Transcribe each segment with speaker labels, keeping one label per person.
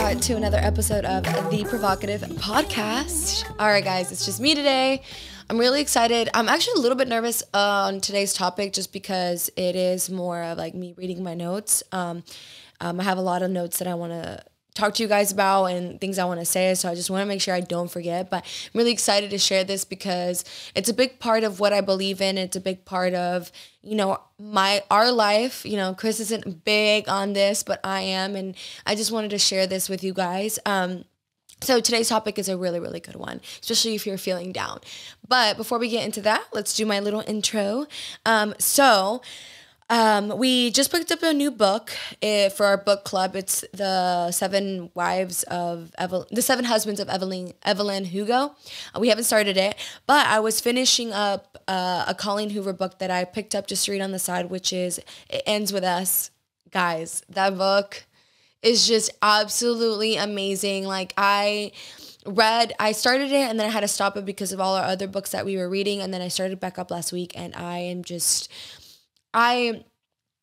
Speaker 1: back to another episode of the Provocative Podcast. All right, guys, it's just me today. I'm really excited. I'm actually a little bit nervous on today's topic just because it is more of like me reading my notes. I have a lot of notes that I want to talk to you guys about and things I want to say, so I just want to make sure I don't forget. But I'm really excited to share this because it's a big part of what I believe in. It's a big part of, our life. Chris isn't big on this, but I am, and I just wanted to share this with you guys. So today's topic is a really, really good one, especially if you're feeling down. But before we get into that, let's do my little intro. We just picked up a new book for our book club. It's the Seven Husbands of Evelyn Hugo. We haven't started it, but I was finishing up a Colleen Hoover book that I picked up just to read on the side, which is It Ends With Us. Guys, that book is just absolutely amazing. Like I started it and then I had to stop it because of all our other books that we were reading, and then I started back up last week, and I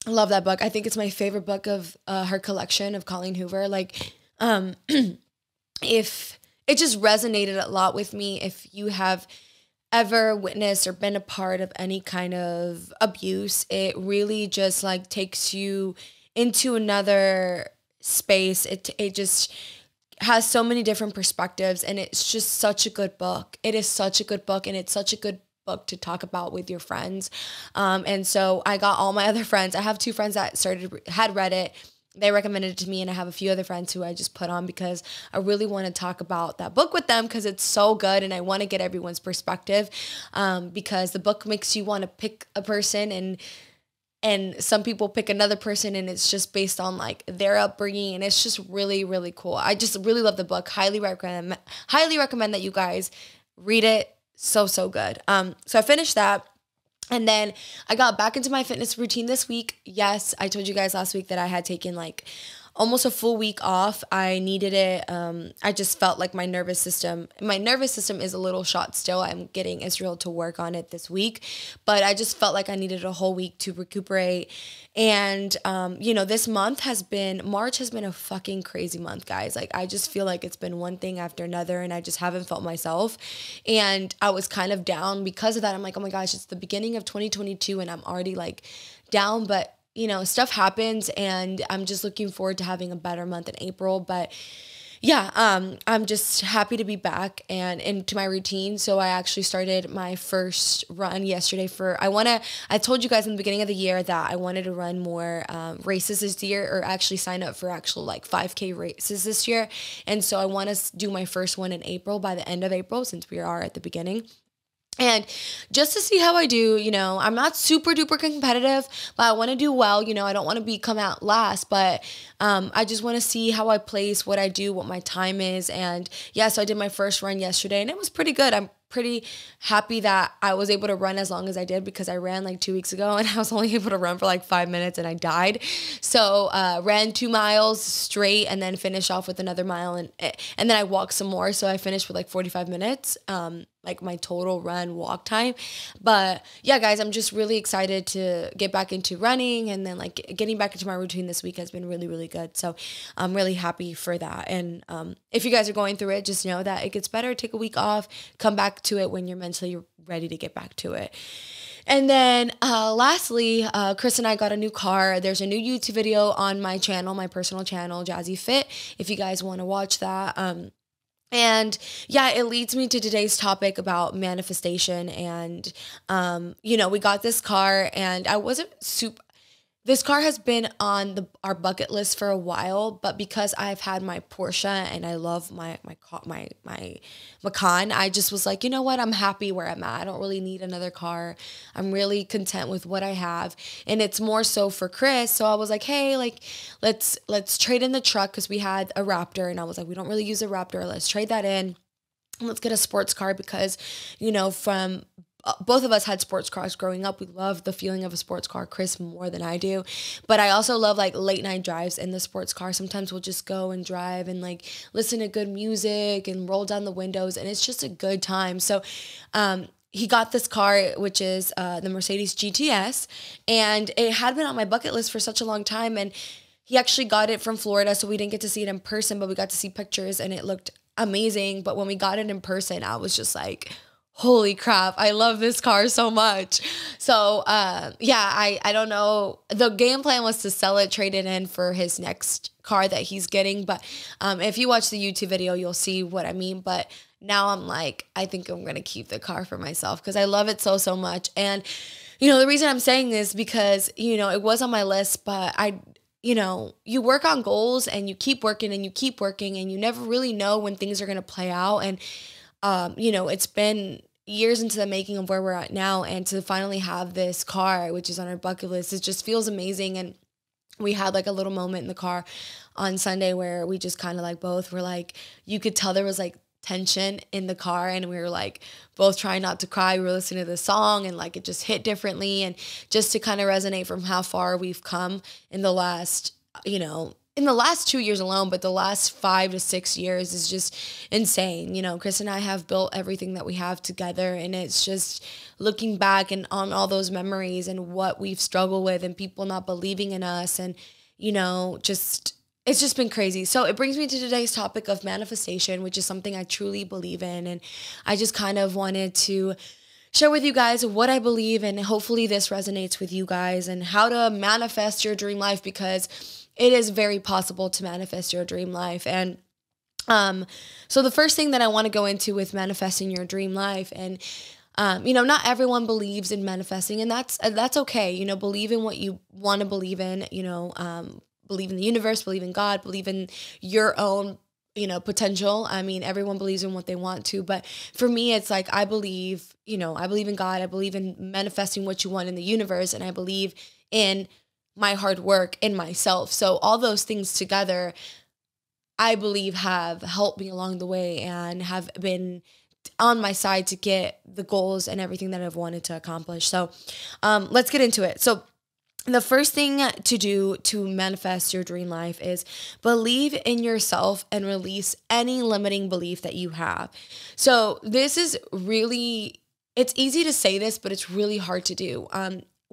Speaker 1: love that book. I think it's my favorite book of her collection of Colleen Hoover. If it just resonated a lot with me. If you have ever witnessed or been a part of any kind of abuse, it really just like takes you into another space. It just has so many different perspectives, and it's just such a good book. It is such a good book, and it's such a good book to talk about with your friends. And so I got all my other friends. I have two friends that had read it. They recommended it to me, and I have a few other friends who I just put on because I really want to talk about that book with them because it's so good, and I want to get everyone's perspective because the book makes you want to pick a person, and some people pick another person, and it's just based on like their upbringing, and it's just really, really cool. I just really love the book. Highly recommend that you guys read it. So good. So I finished that, and then I got back into my fitness routine this week. Yes, I told you guys last week that I had taken like almost a full week off. I needed it. I just felt like my nervous system is a little shot still. I'm getting Israel to work on it this week, but I just felt like I needed a whole week to recuperate. And, March has been a fucking crazy month, guys. Like, I just feel like it's been one thing after another, and I just haven't felt myself. And I was kind of down because of that. I'm like, oh my gosh, it's the beginning of 2022 and I'm already like down, but stuff happens, and I'm just looking forward to having a better month in April. But yeah, I'm just happy to be back and into my routine. So I actually started my first run yesterday I told you guys in the beginning of the year that I wanted to run more races this year, or actually sign up for actual like 5K races this year. And so I want to do my first one in April, by the end of April, since we are at the beginning. And just to see how I do, I'm not super duper competitive, but I want to do well. I don't want to come out last, but I just want to see how I place, what I do, what my time is. And yeah, so I did my first run yesterday, and it was pretty good. I'm pretty happy that I was able to run as long as I did, because I ran like 2 weeks ago and I was only able to run for like 5 minutes and I died. So ran 2 miles straight and then finished off with another mile, and then I walked some more. So I finished with like 45 minutes. Like my total run walk time. But yeah, guys, I'm just really excited to get back into running, and then like getting back into my routine this week has been really, really good. So I'm really happy for that. And if you guys are going through it, just know that it gets better. Take a week off, come back to it when you're mentally ready to get back to it. And then lastly, Chris and I got a new car. There's a new YouTube video on my channel, my personal channel, Jazzy Fit, if you guys want to watch that. And yeah, it leads me to today's topic about manifestation. And, we got this car, and this car has been on our bucket list for a while, but because I've had my Porsche and I love my Macan, I just was like, you know what? I'm happy where I'm at. I don't really need another car. I'm really content with what I have. And it's more so for Chris. So I was like, hey, like, let's trade in the truck, because we had a Raptor, and I was like, we don't really use a Raptor. Let's trade that in. Let's get a sports car, because, from both of us had sports cars growing up. We love the feeling of a sports car, Chris more than I do. But I also love like late night drives in the sports car. Sometimes we'll just go and drive and like listen to good music and roll down the windows, and it's just a good time. So he got this car, which is the Mercedes GTS, and it had been on my bucket list for such a long time. And He actually got it from Florida, so we didn't get to see it in person, but we got to see pictures and it looked amazing. But when we got it in person, I was just like, holy crap, I love this car so much. So yeah, I don't know. The game plan was to sell it, trade it in for his next car that he's getting. But if you watch the YouTube video, you'll see what I mean. But now I'm like, I think I'm going to keep the car for myself because I love it so, so much. And, you know, the reason I'm saying this because, you know, it was on my list, but you know, you work on goals and you keep working and you keep working and you never really know when things are going to play out. And, you know, it's been years into the making of where we're at now. And to finally have this car, which is on our bucket list, it just feels amazing. And we had like a little moment in the car on Sunday where we just kind of like both were like, you could tell there was like tension in the car and we were like both trying not to cry. We were listening to the song and like it just hit differently, and just to kind of resonate from how far we've come in the last, you know, in the last 2 years alone, but the last 5 to 6 years is just insane. You know, Chris and I have built everything that we have together, and it's just looking back and on all those memories and what we've struggled with and people not believing in us, and, you know, just it's just been crazy. So it brings me to today's topic of manifestation, which is something I truly believe in. And I just kind of wanted to share with you guys what I believe, and hopefully this resonates with you guys, and how to manifest your dream life, because it is very possible to manifest your dream life. And so the first thing that I want to go into with manifesting your dream life, and you know, not everyone believes in manifesting, and that's okay. You know, believe in what you want to believe in. You know, believe in the universe, believe in God, believe in your own, you know, potential. I mean, everyone believes in what they want to, but for me, it's like, I believe, you know, I believe in God. I believe in manifesting what you want in the universe, and I believe in my hard work in myself. So all those things together, I believe, have helped me along the way and have been on my side to get the goals and everything that I've wanted to accomplish. So let's get into it. So the first thing to do to manifest your dream life is believe in yourself and release any limiting belief that you have. So this is really, it's easy to say this, but it's really hard to do.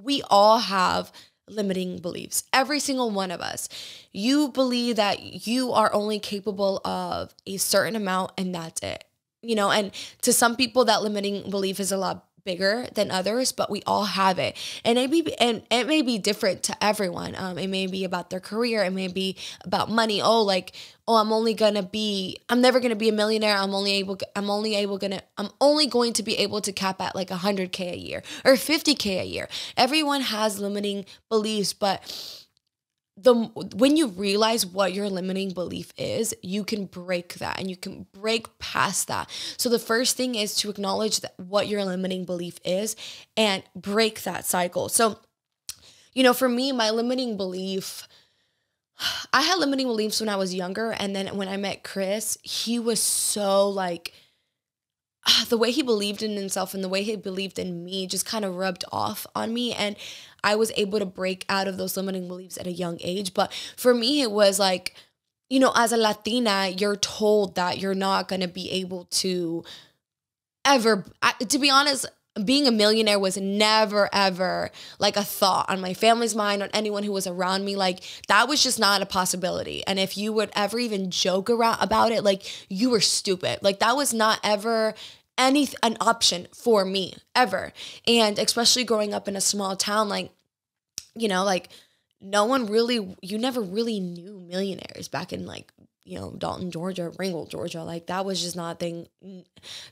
Speaker 1: We all have limiting beliefs. Every single one of us. You believe that you are only capable of a certain amount and that's it. You know, and to some people that limiting belief is a lot bigger than others, but we all have it. And it may be different to everyone. It may be about their career, it may be about money. I'm never gonna be a millionaire. I'm only going to be able to cap at like 100K a year or 50K a year. Everyone has limiting beliefs, but when you realize what your limiting belief is, you can break that and you can break past that. So the first thing is to acknowledge that what your limiting belief is and break that cycle. So, you know, for me, my limiting belief, I had limiting beliefs when I was younger. And then when I met Chris, he was so like, the way he believed in himself and the way he believed in me just kind of rubbed off on me. And I was able to break out of those limiting beliefs at a young age. But for me, it was like, you know, as a Latina, you're told that you're not going to be able to ever, to be honest, being a millionaire was never, ever like a thought on my family's mind, on anyone who was around me. Like, that was just not a possibility. And if you would ever even joke around about it, like, you were stupid. Like, that was not ever an option for me, ever. And especially growing up in a small town, like, you know, like, you never really knew millionaires back in, like, you know, Dalton, Georgia, Ringgold, Georgia. Like, that was just not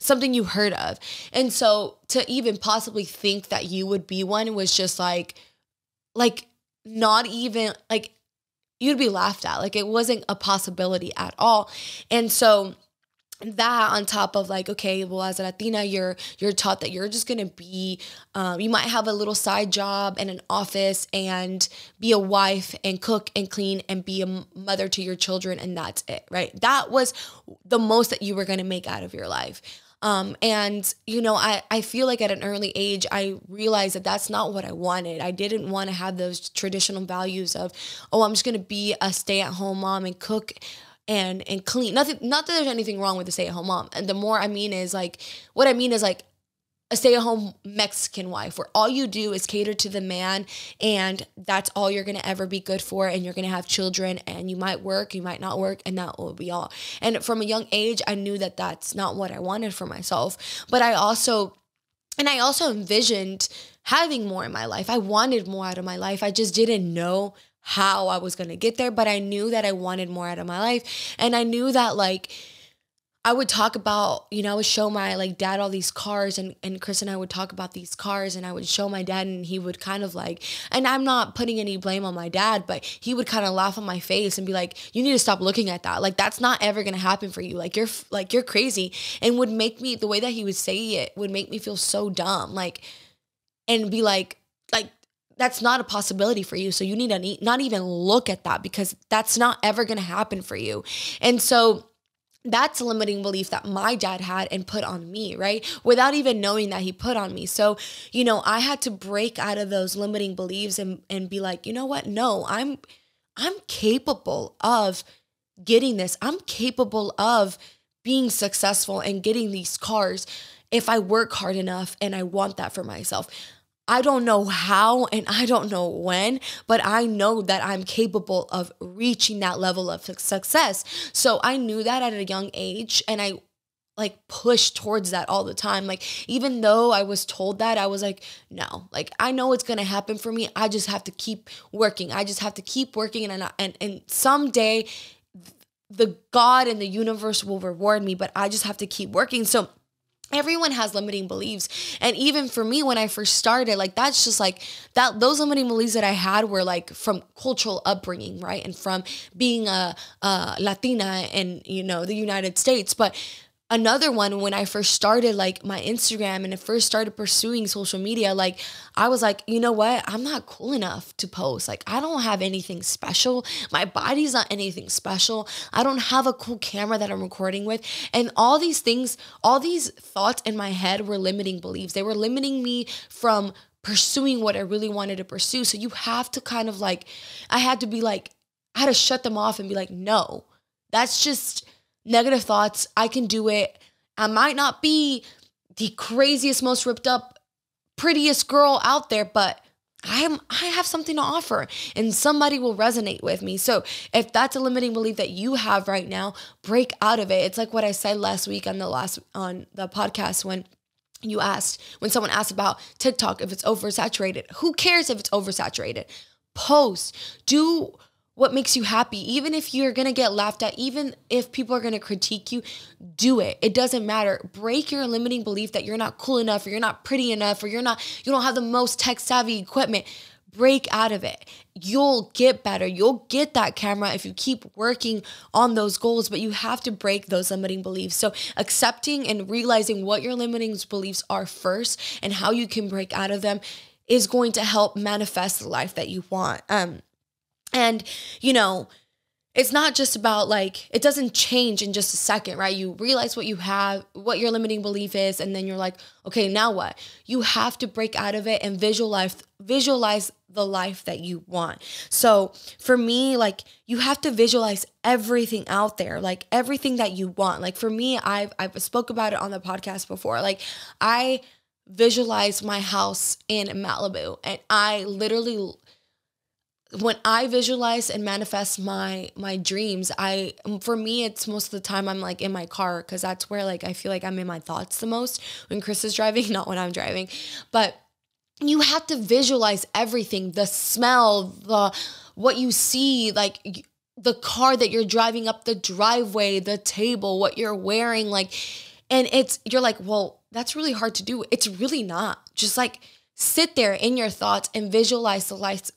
Speaker 1: something you heard of. And so to even possibly think that you would be one was just like not even, like, you'd be laughed at. Like, it wasn't a possibility at all. And so that, on top of like, okay, well, as a Latina, you're taught that you're just gonna be, you might have a little side job in an office and be a wife and cook and clean and be a mother to your children, and that's it, right? That was the most that you were gonna make out of your life. And, you know, I feel like at an early age, I realized that that's not what I wanted. I didn't want to have those traditional values of, oh, I'm just gonna be a stay-at-home mom and cook and clean. Not that there's anything wrong with the stay-at-home mom. And what I mean is like, a stay-at-home Mexican wife where all you do is cater to the man and that's all you're going to ever be good for, and you're going to have children and you might work, you might not work, and that will be all. And from a young age, I knew that that's not what I wanted for myself. But I also envisioned having more in my life. I wanted more out of my life. I just didn't know how I was going to get there, but I knew that I wanted more out of my life. And I knew that like I would talk about, I would show my like dad all these cars, and Chris and I would talk about these cars, and I would show my dad, and he would kind of like, and I'm not putting any blame on my dad, but he would kind of laugh on my face and be like, you need to stop looking at that. Like, that's not ever going to happen for you. Like, you're crazy. And would make me, the way that he would say it would make me feel so dumb. Like, and be like, that's not a possibility for you. So you need to not even look at that, because that's not ever going to happen for you. And so that's a limiting belief that my dad had and put on me, right? Without even knowing that he put on me. So, I had to break out of those limiting beliefs and be like, you know what? No, I'm capable of getting this. I'm capable of being successful and getting these cars if I work hard enough, and I want that for myself. I don't know how and I don't know when, but I know that I'm capable of reaching that level of success. So I knew that at a young age, and I like pushed towards that all the time. Like, even though I was told that, I was like, no, like, I know it's going to happen for me. I just have to keep working. I just have to keep working. And someday the God and the universe will reward me, but I just have to keep working. So everyone has limiting beliefs. And even for me, when I first started, like, that's just like that, those limiting beliefs that I had were like from cultural upbringing, right? And from being a Latina in, the United States. But another one, when I first started like my Instagram and I first started pursuing social media, like, I was like, you know what? I'm not cool enough to post. Like, I don't have anything special. My body's not anything special. I don't have a cool camera that I'm recording with. And all these things, all these thoughts in my head were limiting beliefs. They were limiting me from pursuing what I really wanted to pursue. So you have to kind of like, I had to shut them off and be like, no, that's just negative thoughts. I can do it. I might not be the craziest, most ripped up, prettiest girl out there, but I have something to offer, and somebody will resonate with me. So if that's a limiting belief that you have right now, break out of it. It's like what I said last week on the podcast when someone asked about TikTok, if it's oversaturated. Who cares if it's oversaturated? Post. Do what makes you happy. Even if you're going to get laughed at, even if people are going to critique you, do it. It doesn't matter. Break your limiting belief that you're not cool enough, or you're not pretty enough, or you don't have the most tech savvy equipment. Break out of it. You'll get better. You'll get that camera if you keep working on those goals, but you have to break those limiting beliefs. So accepting and realizing what your limiting beliefs are first and how you can break out of them is going to help manifest the life that you want. And, it's not just about like, it doesn't change in just a second, right? You realize what you have, what your limiting belief is, and then you're like, okay, now what? You have to break out of it and visualize the life that you want. So for me, like, you have to visualize everything out there, like everything that you want. Like for me, I've spoke about it on the podcast before. Like, I visualize my house in Malibu, and I literally, when I visualize and manifest my dreams, for me, it's most of the time I'm like in my car, because that's where like I feel like I'm in my thoughts the most when Chris is driving, not when I'm driving. But you have to visualize everything, the smell, what you see, like the car that you're driving up the driveway, the table, what you're wearing, like, and you're like, well, that's really hard to do. It's really not. Just like, sit there in your thoughts and visualize the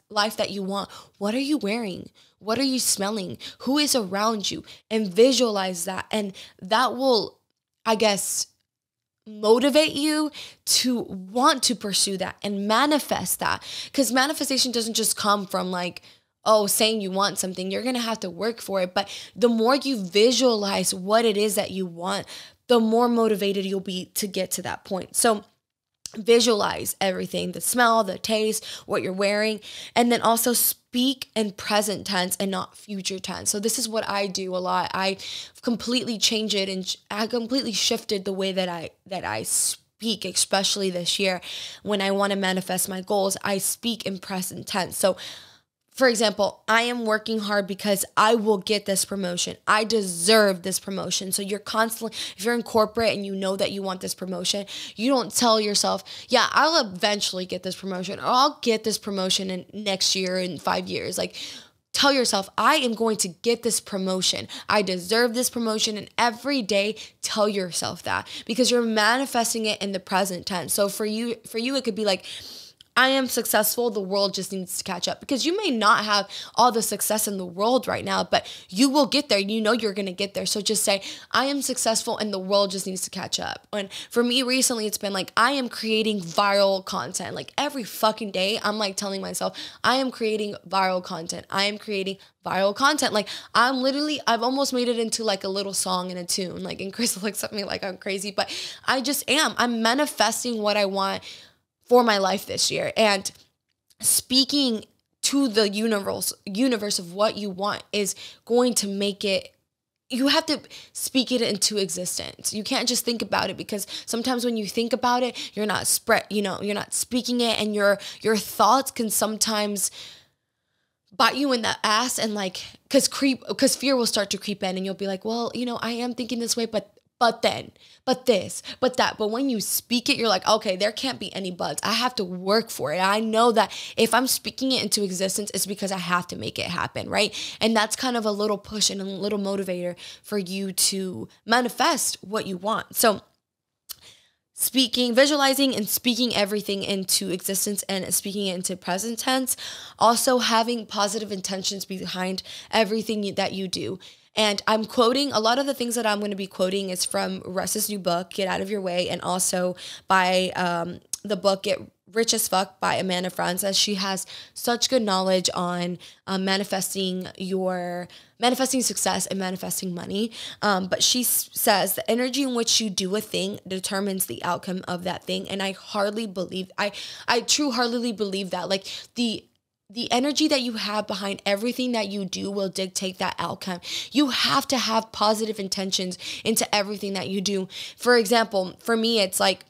Speaker 1: life that you want. What are you wearing? What are you smelling? Who is around you? And visualize that. And that will, I guess, motivate you to want to pursue that and manifest that. Because manifestation doesn't just come from like, saying you want something. You're going to have to work for it. But the more you visualize what it is that you want, the more motivated you'll be to get to that point. So visualize everything, the smell, the taste, what you're wearing, and then also speak in present tense and not future tense. So this is what I do a lot. I completely change it, and I completely shifted the way that I speak speak, especially this year, when I want to manifest my goals, I speak in present tense. So for example, I am working hard because I will get this promotion. I deserve this promotion. So you're constantly, if you're in corporate and you know that you want this promotion, you don't tell yourself, yeah, I'll eventually get this promotion, or I'll get this promotion in next year, in 5 years. Like, tell yourself, I am going to get this promotion. I deserve this promotion. And every day, tell yourself that, because you're manifesting it in the present tense. So for you, it could be like, I am successful. The world just needs to catch up, because you may not have all the success in the world right now, but you will get there. You know you're going to get there. So just say, I am successful and the world just needs to catch up. And for me recently, it's been like, I am creating viral content. Like every fucking day, I'm like telling myself, I am creating viral content. I am creating viral content. Like I've almost made it into like a little song and a tune. Like, and Chris looks at me like I'm crazy, but I just am. I'm manifesting what I want for my life this year, and speaking to the universe of what you want is going to make it. You have to speak it into existence. You can't just think about it, because sometimes when you think about it, you're not you're not speaking it, and your thoughts can sometimes bite you in the ass, and like, because fear will start to creep in, and you'll be like, well, I am thinking this way, but then, but this, but that. But when you speak it, you're like, okay, there can't be any buts. I have to work for it. I know that if I'm speaking it into existence, it's because I have to make it happen, right? And that's kind of a little push and a little motivator for you to manifest what you want. So visualizing and speaking everything into existence and speaking it into present tense. Also having positive intentions behind everything that you do. And I'm quoting, a lot of the things that I'm going to be quoting is from Russ's new book, Get Out of Your Way, and also by the book Get Rich as Fuck by Amanda Frances. She has such good knowledge on manifesting success and manifesting money. But she says the energy in which you do a thing determines the outcome of that thing. And I heartily believe, I heartily believe that, like, the energy that you have behind everything that you do will dictate that outcome. You have to have positive intentions into everything that you do. For example, for me, it's like,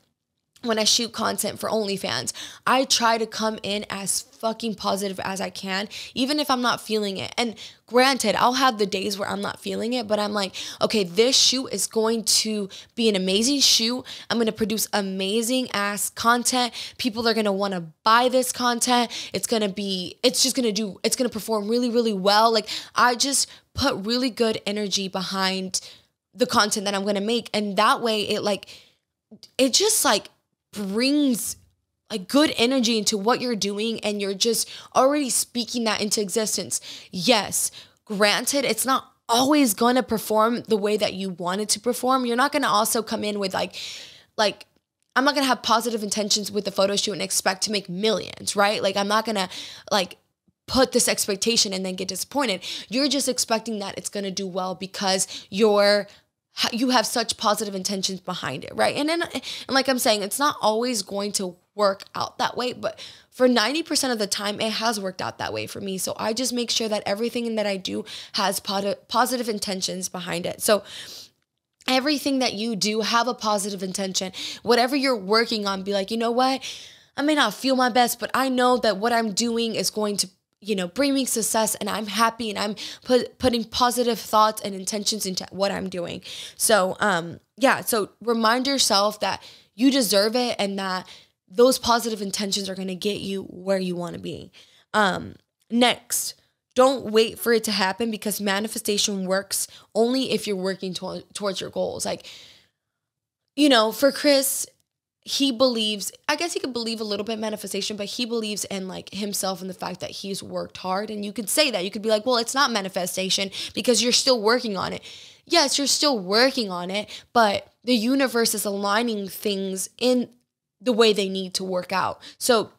Speaker 1: when I shoot content for OnlyFans, I try to come in as fucking positive as I can, even if I'm not feeling it. And granted, I'll have the days where I'm not feeling it, but I'm like, okay, this shoot is going to be an amazing shoot. I'm going to produce amazing ass content. People are going to want to buy this content. It's going to perform really, really well. Like, I just put really good energy behind the content that I'm going to make. And that way it just brings like good energy into what you're doing, and you're just already speaking that into existence. Yes, granted, it's not always going to perform the way that you want it to perform. You're not going to also come in with like I'm not going to have positive intentions with the photo shoot and expect to make millions, right? Like, I'm not going to put this expectation and then get disappointed. You're just expecting that it's going to do well because you have such positive intentions behind it, right? And like I'm saying, it's not always going to work out that way, but for 90% of the time, it has worked out that way for me. So I just make sure that everything that I do has positive intentions behind it. So everything that you do, have a positive intention. Whatever you're working on, be like, you know what? I may not feel my best, but I know that what I'm doing is going to bring me success, and I'm happy, and I'm putting positive thoughts and intentions into what I'm doing. So, so remind yourself that you deserve it, and that those positive intentions are going to get you where you want to be. Next, don't wait for it to happen, because manifestation works only if you're working towards your goals. Like, for Chris, he believes, I guess he could believe a little bit in manifestation, but he believes in himself and the fact that he's worked hard. And you could say that. You could be like, well, it's not manifestation because you're still working on it. Yes, you're still working on it, but the universe is aligning things in the way they need to work out. So,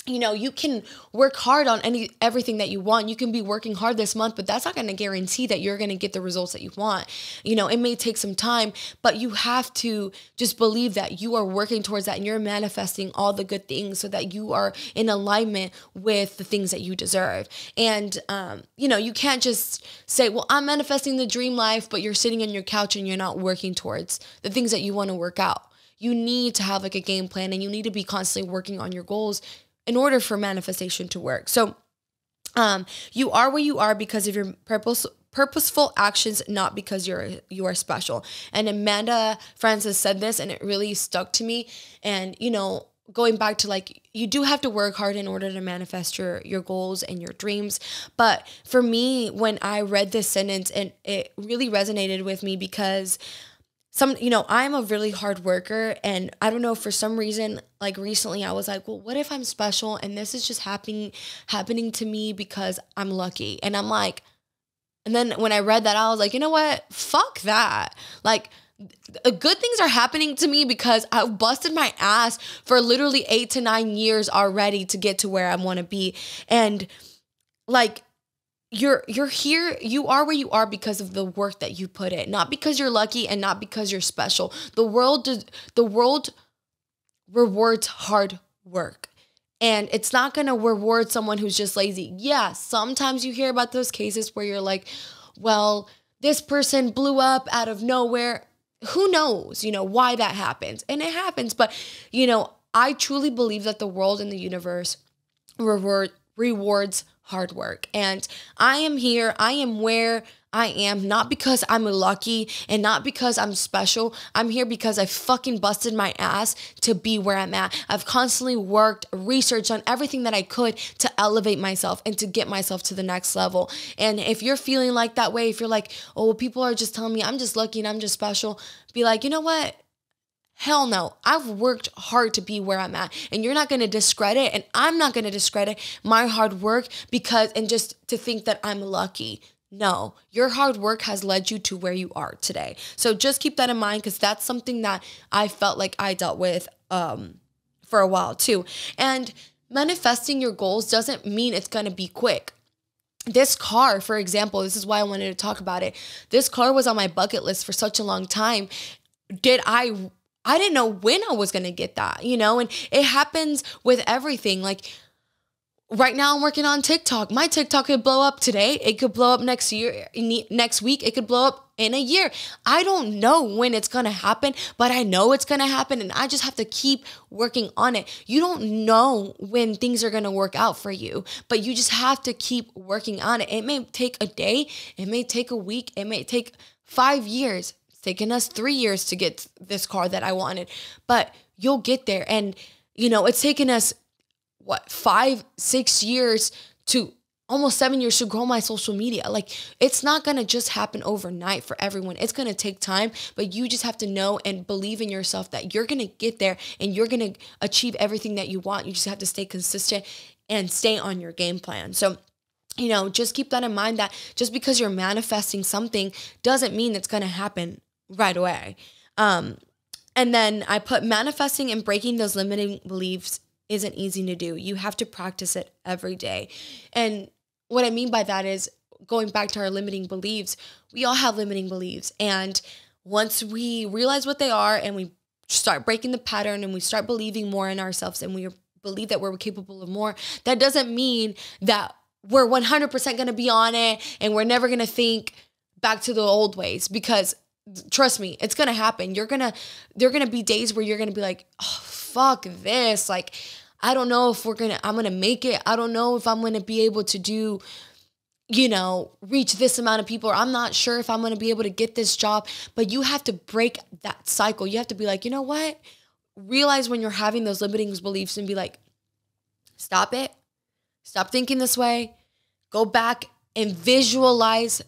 Speaker 1: you can work hard on everything that you want. You can be working hard this month, but that's not going to guarantee that you're going to get the results that you want. It may take some time, but you have to just believe that you are working towards that, and you're manifesting all the good things so that you are in alignment with the things that you deserve. And, you can't just say, well, I'm manifesting the dream life, but you're sitting on your couch and you're not working towards the things that you want to work out. you need to have like a game plan, and you need to be constantly working on your goals in order for manifestation to work. So you are where you are because of your purposeful actions, not because you are special. And Amanda Frances said this, and it really stuck to me. And going back to like, you do have to work hard in order to manifest your goals and your dreams. But for me, when I read this sentence, and it really resonated with me because I'm a really hard worker, and I don't know, for some reason, like recently I was like, well, what if I'm special and this is just happening to me because I'm lucky? And I'm like, and then when I read that, I was like, you know what? Fuck that. Like, good things are happening to me because I've busted my ass for literally 8 to 9 years already to get to where I want to be. And like, you're here, you are where you are because of the work that you put in, not because you're lucky and not because you're special. The world rewards hard work. And it's not going to reward someone who's just lazy. Yeah, sometimes you hear about those cases where you're like, well, this person blew up out of nowhere. Who knows, why that happens? And it happens. But, I truly believe that the world and the universe rewards hard work. And I am here. I am where I am, not because I'm lucky and not because I'm special. I'm here because I fucking busted my ass to be where I'm at. I've constantly worked, researched on everything that I could to elevate myself and to get myself to the next level. And if you're feeling like that way, if you're like, oh, well, people are just telling me I'm just lucky and I'm just special, be like, you know what? Hell no. I've worked hard to be where I'm at, and you're not going to discredit, and I'm not going to discredit my hard work and just to think that I'm lucky. No, your hard work has led you to where you are today. So just keep that in mind, because that's something that I felt like I dealt with for a while too. And manifesting your goals doesn't mean it's going to be quick. This car, for example, this is why I wanted to talk about it. This car was on my bucket list for such a long time. I didn't know when I was going to get that, and it happens with everything. Like right now I'm working on TikTok. My TikTok could blow up today. It could blow up next week. It could blow up in a year. I don't know when it's going to happen, but I know it's going to happen, and I just have to keep working on it. You don't know when things are going to work out for you, but you just have to keep working on it. It may take a day. It may take a week. It may take 5 years. Taken us 3 years to get this car that I wanted, but you'll get there. And, it's taken us 5-6 years to almost 7 years to grow my social media. Like, it's not going to just happen overnight for everyone. It's going to take time, but you just have to know and believe in yourself that you're going to get there and you're going to achieve everything that you want. You just have to stay consistent and stay on your game plan. So, just keep that in mind, that just because you're manifesting something doesn't mean it's going to happen right away. And then I put, manifesting and breaking those limiting beliefs isn't easy to do. You have to practice it every day. And what I mean by that is, going back to our limiting beliefs, we all have limiting beliefs. And once we realize what they are and we start breaking the pattern and we start believing more in ourselves and we believe that we're capable of more, that doesn't mean that we're 100% going to be on it and we're never going to think back to the old ways, because trust me, it's going to happen. There are going to be days where you're going to be like, oh, fuck this. Like, I don't know if I'm going to make it. I don't know if I'm going to be able to do, reach this amount of people, or I'm not sure if I'm going to be able to get this job. But you have to break that cycle. You have to be like, you know what? Realize when you're having those limiting beliefs and be like, stop it. Stop thinking this way. Go back and visualize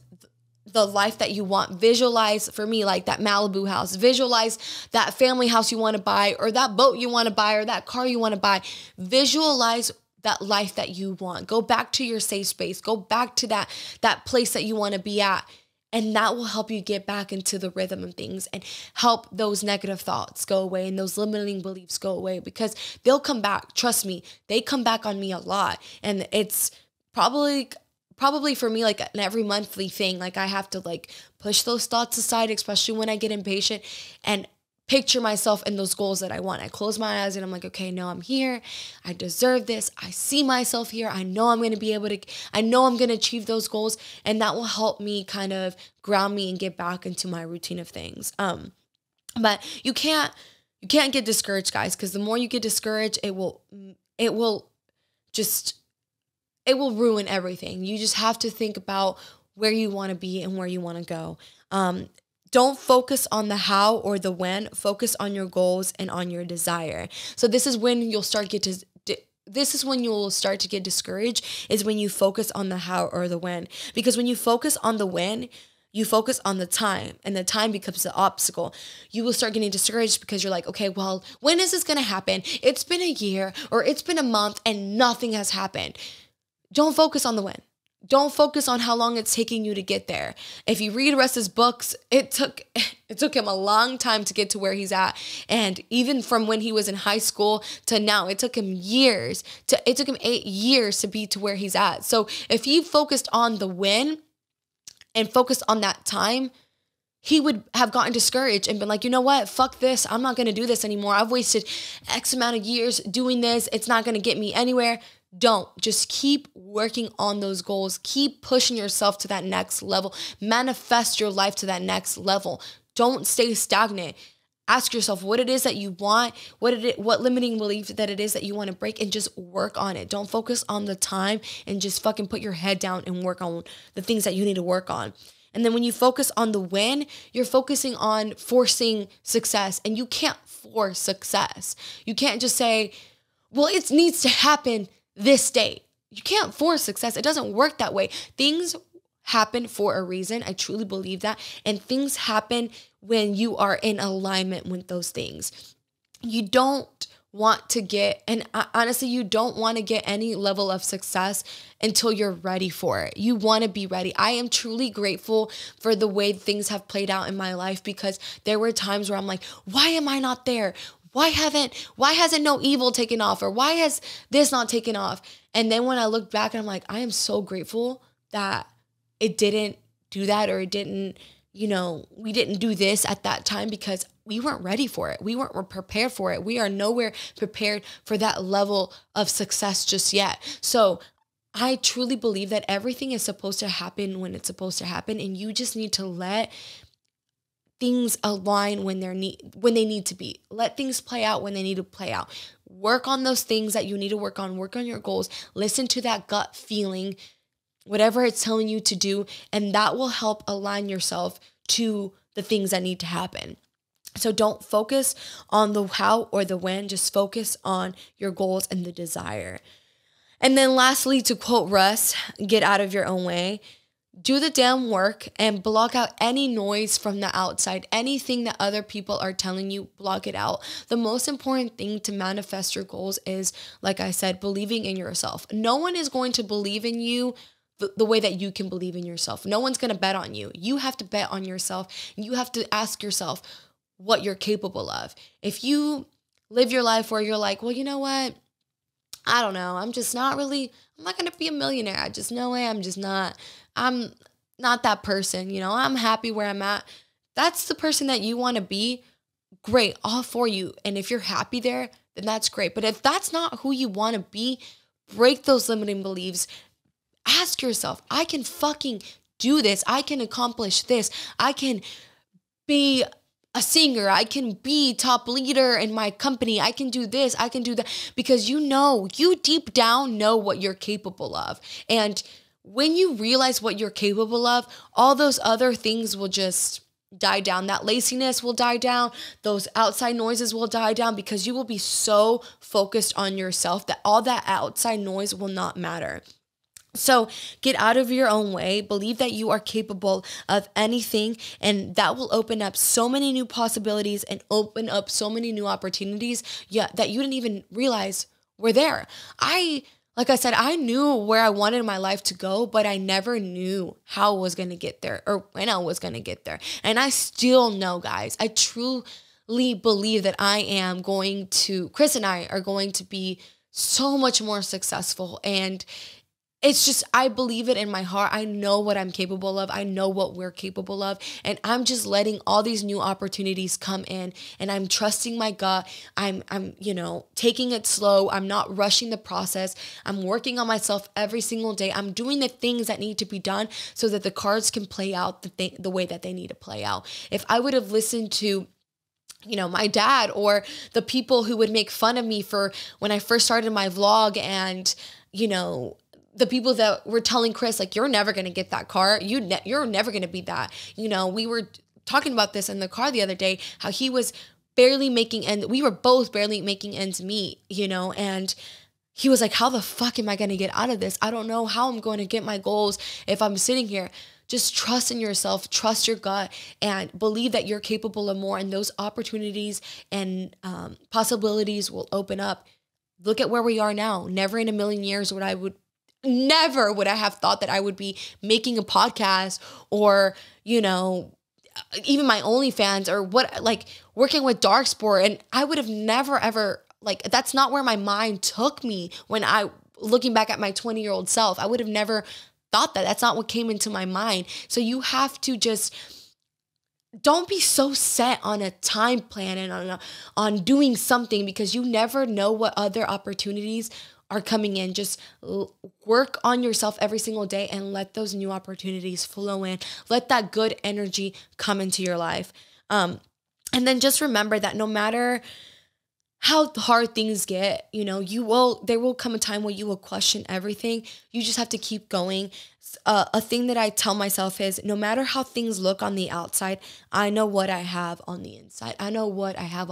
Speaker 1: the life that you want. Visualize, for me, like that Malibu house. Visualize that family house you want to buy, or that boat you want to buy, or that car you want to buy. Visualize that life that you want. Go back to your safe space. Go back to that place that you want to be at. And that will help you get back into the rhythm of things and help those negative thoughts go away and those limiting beliefs go away, because they'll come back. Trust me, they come back on me a lot. And it's probably for me, like an every monthly thing. Like, I have to like push those thoughts aside, especially when I get impatient, and picture myself in those goals that I want. I close my eyes and I'm like, okay, no, I'm here. I deserve this. I see myself here. I know I'm going to achieve those goals. And that will help me kind of ground me and get back into my routine of things. But you can't you can't get discouraged, guys, because the more you get discouraged, it will just, it will ruin everything. You just have to think about where you want to be and where you want to go. Don't focus on the how or the when. Focus on your goals and on your desire. So this is when you'll start to get discouraged, is when you focus on the how or the when. Because when you focus on the when, you focus on the time, and the time becomes the obstacle. You will start getting discouraged because you're like, okay, well, when is this going to happen? It's been a year or it's been a month and nothing has happened. Don't focus on the when. Don't focus on how long it's taking you to get there. If you read Russ's books, it took him a long time to get to where he's at. And even from when he was in high school to now, it took him 8 years to be to where he's at. So if he focused on the when and focused on that time, he would have gotten discouraged and been like, you know what? Fuck this. I'm not going to do this anymore. I've wasted X amount of years doing this. It's not going to get me anywhere. Don't. Just keep working on those goals. Keep pushing yourself to that next level. Manifest your life to that next level. Don't stay stagnant. Ask yourself what it is that you want, what limiting belief that it is that you want to break, and just work on it. Don't focus on the time, and just fucking put your head down and work on the things that you need to work on. And then when you focus on the win, you're focusing on forcing success, and you can't force success. You can't just say, well, it needs to happen this date. You can't force success. It doesn't work that way. Things happen for a reason. I truly believe that. And things happen when you are in alignment with those things. You don't want to get, and honestly, you don't want to get any level of success until you're ready for it. You want to be ready. I am truly grateful for the way things have played out in my life, because there were times where I'm like, why am I not there? Why hasn't no evil taken off? Or why has this not taken off? And then when I look back, and I'm like, I am so grateful that it didn't do that, or it didn't, we didn't do this at that time, because we weren't ready for it. We weren't prepared for it. We are nowhere prepared for that level of success just yet. So I truly believe that everything is supposed to happen when it's supposed to happen. And you just need to let things align when they need to be. Let things play out when they need to play out. Work on those things that you need to work on. Work on your goals. Listen to that gut feeling, whatever it's telling you to do, and that will help align yourself to the things that need to happen. So don't focus on the how or the when. Just focus on your goals and the desire. And then lastly, to quote Russ, get out of your own way. Do the damn work and block out any noise from the outside. Anything that other people are telling you, block it out. The most important thing to manifest your goals is, like I said, believing in yourself. No one is going to believe in you the way that you can believe in yourself. No one's going to bet on you. You have to bet on yourself. You have to ask yourself what you're capable of. If you live your life where you're like, well, you know what? I don't know. I'm not going to be a millionaire. I'm not that person. I'm happy where I'm at. That's the person that you want to be. Great. All for you. And if you're happy there, then that's great. But if that's not who you want to be, break those limiting beliefs. Ask yourself, I can fucking do this. I can accomplish this. I can be a singer. I can be top leader in my company. I can do this. I can do that. Because you deep down know what you're capable of. And when you realize what you're capable of, all those other things will just die down. That laziness will die down. Those outside noises will die down, because you will be so focused on yourself that all that outside noise will not matter. So get out of your own way. Believe that you are capable of anything, and that will open up so many new possibilities and open up so many new opportunities that you didn't even realize were there. Like I said, I knew where I wanted my life to go, but I never knew how I was going to get there or when I was going to get there. And I still know, guys, I truly believe that Chris and I are going to be so much more successful. And it's just, I believe it in my heart. I know what I'm capable of. I know what we're capable of. And I'm just letting all these new opportunities come in, and I'm trusting my gut. I'm taking it slow. I'm not rushing the process. I'm working on myself every single day. I'm doing the things that need to be done so that the cards can play out the way that they need to play out. If I would have listened to my dad or the people who would make fun of me for when I first started my vlog, and, the people that were telling Chris, like, you're never going to get that car. You're never going to be that. We were talking about this in the car the other day, how he was barely making we were both barely making ends meet, and he was like, how the fuck am I going to get out of this? I don't know how I'm going to get my goals if I'm sitting here. Just trust in yourself, trust your gut, and believe that you're capable of more, and those opportunities and possibilities will open up. Look at where we are now. Never in a million years never would I have thought that I would be making a podcast or, even my OnlyFans or working with Dark Sport. And I would have never, ever, that's not where my mind took me when looking back at my 20-year-old self, I would have never thought that. That's not what came into my mind. So you have to just don't be so set on a time plan and on doing something, because you never know what other opportunities are coming in. Just work on yourself every single day and let those new opportunities flow in. Let that good energy come into your life. And then just remember that no matter how hard things get, there will come a time where you will question everything. You just have to keep going. A thing that I tell myself is, no matter how things look on the outside, I know what I have on the inside. I know what I have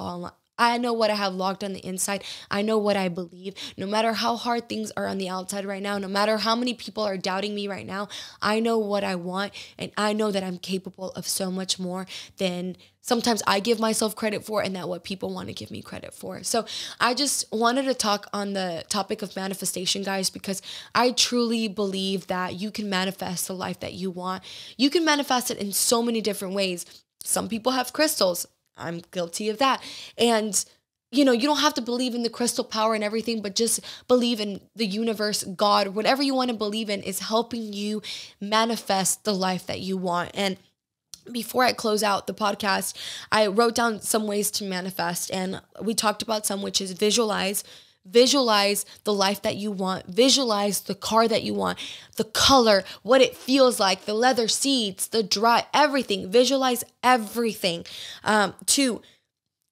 Speaker 1: logged on the inside. I know what I believe. No matter how hard things are on the outside right now, no matter how many people are doubting me right now, I know what I want, and I know that I'm capable of so much more than sometimes I give myself credit for, and that what people want to give me credit for. So I just wanted to talk on the topic of manifestation, guys, because I truly believe that you can manifest the life that you want. You can manifest it in so many different ways. Some people have crystals. I'm guilty of that. And, you don't have to believe in the crystal power and everything, but just believe in the universe, God, whatever you want to believe in is helping you manifest the life that you want. And before I close out the podcast, I wrote down some ways to manifest, and we talked about some, which is visualize the life that you want, visualize the car that you want, the color, what it feels like, the leather seats, the dry, everything, visualize everything. 2,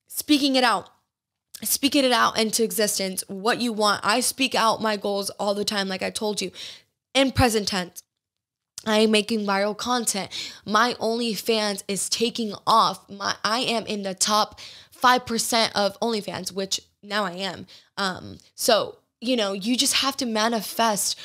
Speaker 1: speak it out into existence, what you want. I speak out my goals all the time, like I told you, in present tense. I am making viral content. My OnlyFans is taking off. I am in the top 5% of OnlyFans, which now I am. So, you just have to manifest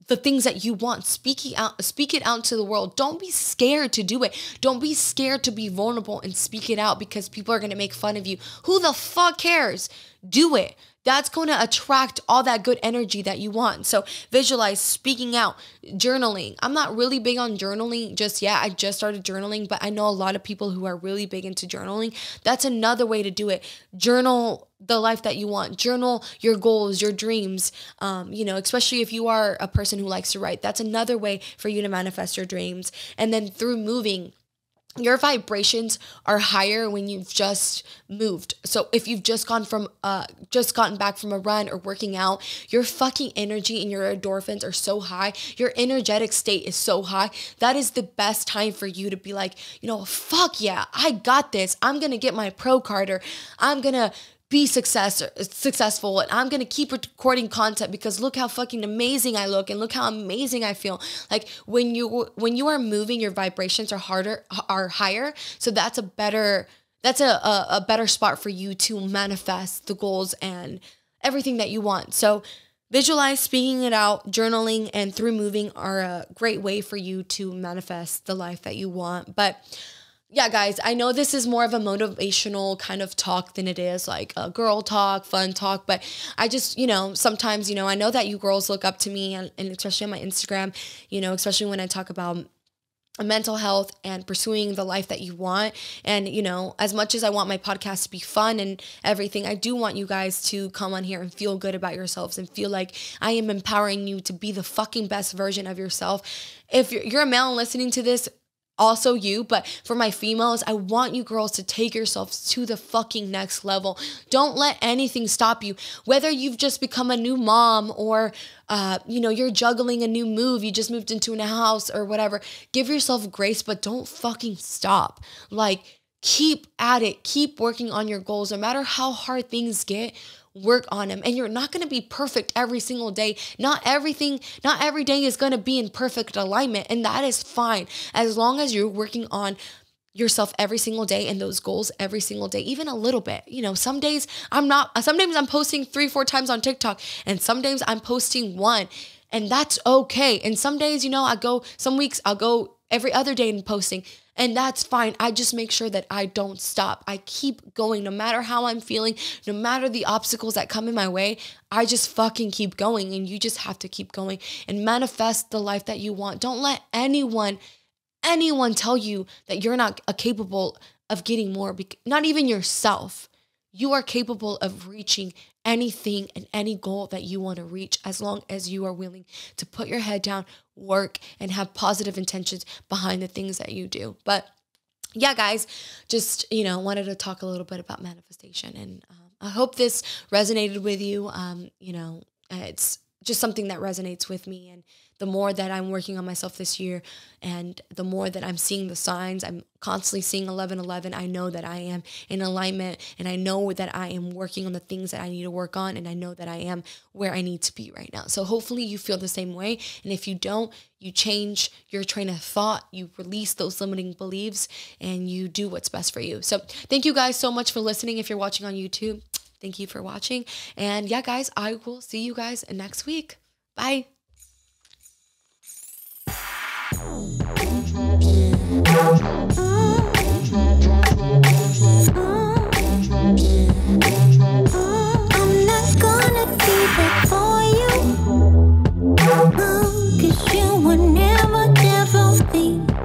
Speaker 1: the things that you want. Speak it out to the world. Don't be scared to do it. Don't be scared to be vulnerable and speak it out, because people are going to make fun of you. Who the fuck cares? Do it. That's going to attract all that good energy that you want. So visualize, speaking out, journaling. I'm not really big on journaling just yet. I just started journaling, but I know a lot of people who are really big into journaling. That's another way to do it. Journal the life that you want. Journal your goals, your dreams. Especially if you are a person who likes to write. That's another way for you to manifest your dreams. And then through moving, your vibrations are higher when you've just moved. So if you've just gotten back from a run or working out, your fucking energy and your endorphins are so high. Your energetic state is so high. That is the best time for you to be like, fuck yeah, I got this. I'm going to get my pro card, or I'm going to be successful, and I'm going to keep recording content because look how fucking amazing I look and look how amazing I feel. Like when you are moving, your vibrations are higher. So that's a better spot for you to manifest the goals and everything that you want. So visualize, speaking it out, journaling, and through moving are a great way for you to manifest the life that you want. But yeah, guys, I know this is more of a motivational kind of talk than it is like a girl talk, fun talk, but I just, sometimes, I know that you girls look up to me, and especially on my Instagram, especially when I talk about mental health and pursuing the life that you want. And, as much as I want my podcast to be fun and everything, I do want you guys to come on here and feel good about yourselves and feel like I am empowering you to be the fucking best version of yourself. If you're a male listening to this, also you, but for my females, I want you girls to take yourselves to the fucking next level. Don't let anything stop you. Whether you've just become a new mom or, you're juggling a new move, you just moved into a house or whatever, give yourself grace, but don't fucking stop. Like, keep at it. Keep working on your goals. No matter how hard things get, work on them. And you're not going to be perfect every single day. Not every day is going to be in perfect alignment. And that is fine. As long as you're working on yourself every single day and those goals every single day, even a little bit. Some days I'm posting 3-4 times on TikTok, and some days I'm posting one, and that's okay. And some days, some weeks I'll go every other day and posting, and that's fine. I just make sure that I don't stop. I keep going no matter how I'm feeling, no matter the obstacles that come in my way. I just fucking keep going, and you just have to keep going and manifest the life that you want. Don't let anyone tell you that you're not capable of getting more, not even yourself. You are capable of reaching anything and any goal that you want to reach, as long as you are willing to put your head down, work, and have positive intentions behind the things that you do. But yeah, guys, just, wanted to talk a little bit about manifestation, and I hope this resonated with you. It's just something that resonates with me, and the more that I'm working on myself this year, and the more that I'm seeing the signs, I'm constantly seeing 11:11. I know that I am in alignment, and I know that I am working on the things that I need to work on, and I know that I am where I need to be right now. So hopefully you feel the same way. And if you don't, you change your train of thought, you release those limiting beliefs, and you do what's best for you. So thank you guys so much for listening. If you're watching on YouTube, thank you for watching. And yeah, guys, I will see you guys next week. Bye.